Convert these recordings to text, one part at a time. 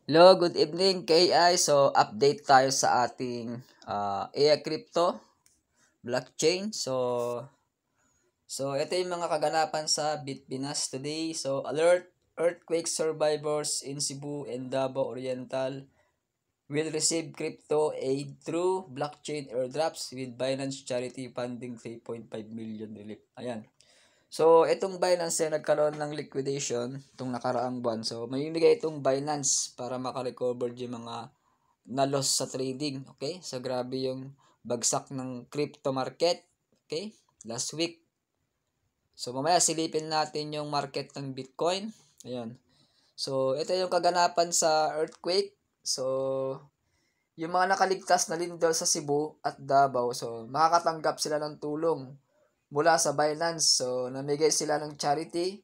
Hello, good evening KI. So, update tayo sa ating AI crypto blockchain. So ito yung mga kaganapan sa Bitpinas today. So, alert, earthquake survivors in Cebu and Davao Oriental will receive crypto aid through blockchain airdrops with Binance charity funding 3.5 million relief. Ayan. So, itong Binance ay nagkaroon ng liquidation itong nakaraang buwan. So, mamimigay itong Binance para makarecover yung mga na-loss sa trading. Okay? So, grabe yung bagsak ng crypto market. Okay? Last week. So, mamaya silipin natin yung market ng Bitcoin. Ayan. So, ito yung kaganapan sa earthquake. So, yung mga nakaligtas na lindol sa Cebu at Davao, so, makakatanggap sila ng tulong mula sa Binance. So, namigay sila ng charity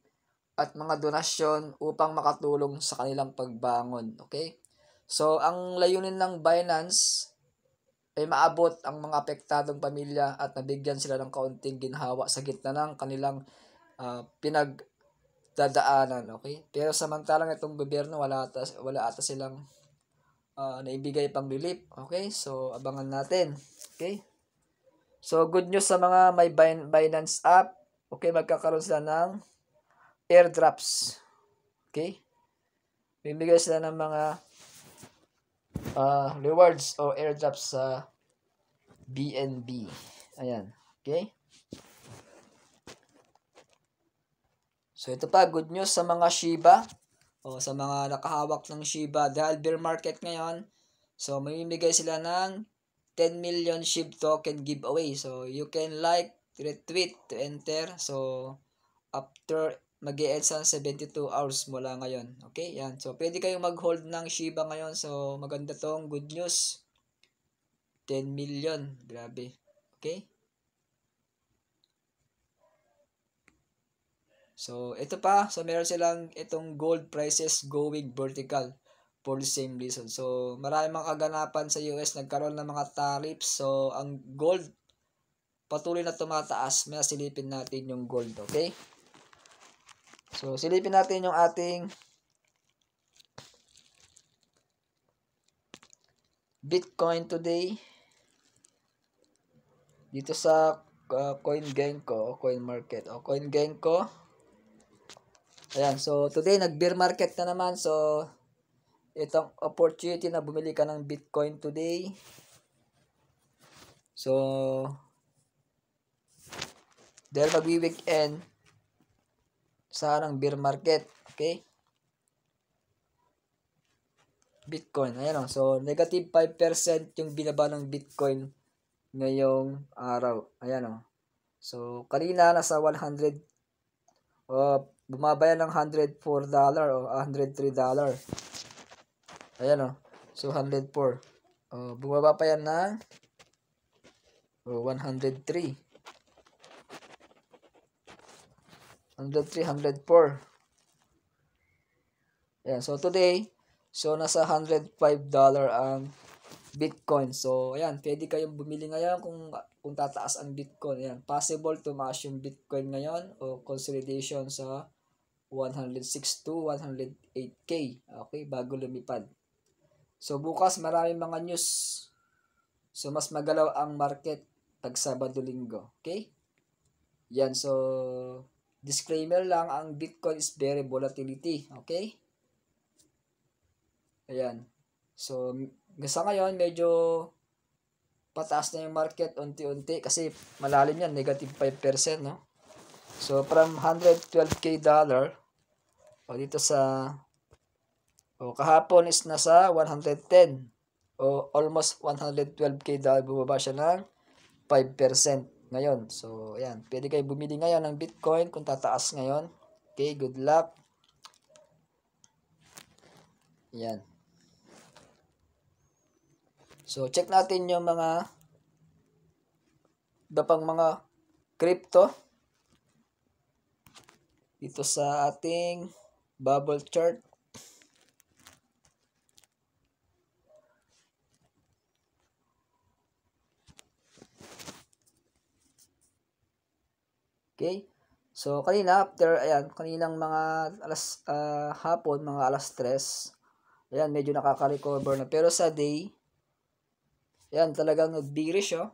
at mga donasyon upang makatulong sa kanilang pagbangon. Okay? So, ang layunin ng Binance ay maabot ang mga apektadong pamilya at nabigyan sila ng kaunting ginhawa sa gitna ng kanilang pinagdadaanan. Okay? Pero samantalang itong gobyerno, wala ata silang naibigay pang relief. Okay? So, abangan natin. Okay? So, good news sa mga may Binance app. Okay, magkakaroon sila ng airdrops. Okay? Bibigay sila ng mga rewards o airdrops sa BNB. Ayan. Okay? So, ito pa, good news sa mga Shiba o sa mga nakahawak ng Shiba. Dahil bear market ngayon, so, mamimigay sila ng 10 million SHIB token giveaway. So, you can like, retweet to enter. So, after mag-e-end sa 72 hours mula ngayon. Okay? Yan. So, pwede kayong mag-hold ng Shiba ngayon. So, maganda tong good news. 10 million. Grabe. Okay? So, ito pa. So, meron silang itong gold prices going vertical for the same reason. So, marami mga kaganapan sa US. Nagkaroon ng mga tariffs. So, ang gold patuloy na tumataas. May silipin natin yung gold. Okay? So, silipin natin yung ating Bitcoin today. Dito sa CoinGecko o CoinMarket o CoinGecko. Ayan, so today nag-bear market na naman. So, itong opportunity na bumili ka ng Bitcoin today. So, dahil magwi-weekend sa ng bear market. Okay? Bitcoin. Ayan o. So, negative 5% yung binaba ng Bitcoin ngayong araw. Ayan o. So, kanina nasa 100 bumaba yan ng $104 o $103. Ayan o. So, 104. Bumaba pa yan ng 103. 103, 104. Ayan. So, today, so, nasa $105 ang Bitcoin. So, ayan. Pwede kayong bumili ngayon kung tataas ang Bitcoin. Ayan. Possible tumaas yung Bitcoin ngayon o consolidation sa 106 to 108K. Okay, bago lumipad. So, bukas maraming mga news. So, mas magalaw ang market pag Sabado-Linggo. Okay? Yan. So, disclaimer lang, ang Bitcoin is very volatility. Okay? Ayan. So, sa ngayon, medyo pataas na yung market unti-unti kasi malalim yan, negative 5%, no? So, from $112K o dito sa kahapon is nasa 110 o almost 112K bumaba siya ng 5% ngayon. So, ayan. Pwede kayo bumili ngayon ng Bitcoin kung tataas ngayon. Okay, good luck. Ayan. So, check natin yung mga iba pang mga crypto dito sa ating bubble chart. Okay? So, kanina, kaninang mga hapon, mga alas 3, Ayan, medyo nakaka-recover na. Pero sa day, ayan, talagang nag-bearish, oh.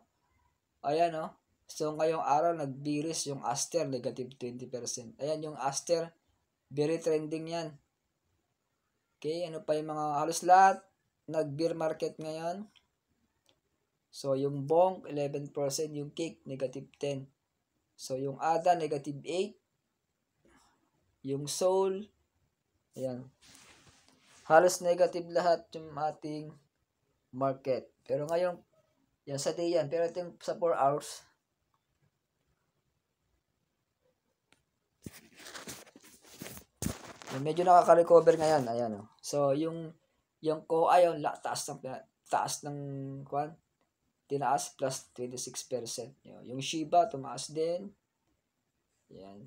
Ayan, oh. So, ngayong araw, nag-bearish yung Aster, negative 20%. Ayan, yung Aster, very trending yan. Okay, ano pa yung mga, halos lahat, nag-bear market ngayon. So, yung Bonk, 11%, yung Cake, negative 10. So, yung ADA, negative 8. Yung Soul, ayan. Halos negative lahat yung ating market. Pero ngayon, yan sa day yan. Pero ito yung sa 4 hours. Medyo nakaka-recover ngayon. Ayan, oh. So, yung KOA, yung taas ng kwan, tinaas plus 26%. Yung Shiba, tumaas din. Ayan.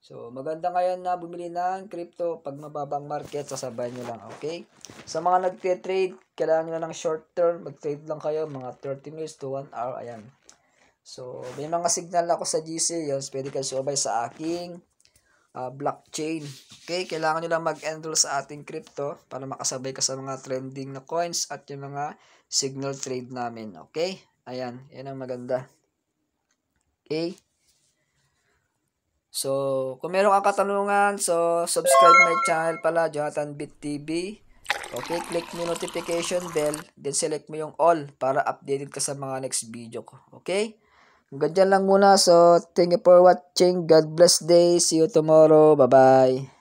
So, maganda ngayon na bumili ng crypto pag mababang market, sasabayan nyo lang, okay? Sa mga nagte-trade, kailangan nyo na ng short term, mag-trade lang kayo, mga 30 minutes to 1 hour, ayan. So, may mga signal ako sa GC, yun, pwede kayo sumabay sa aking blockchain. Okay, kailangan nyo lang mag-enroll sa ating crypto para makasabay ka sa mga trending na coins at yung mga signal trade namin, okay? Ayan, yan ang maganda. Okay? So, kung meron kang katanungan, so subscribe my channel pala, Jonathan Bit TV. Okay, click mo yung notification bell, then select mo yung all para updated ka sa mga next video ko. Okay? Hanggang dyan lang muna. So, thank you for watching. God bless day. See you tomorrow. Bye-bye.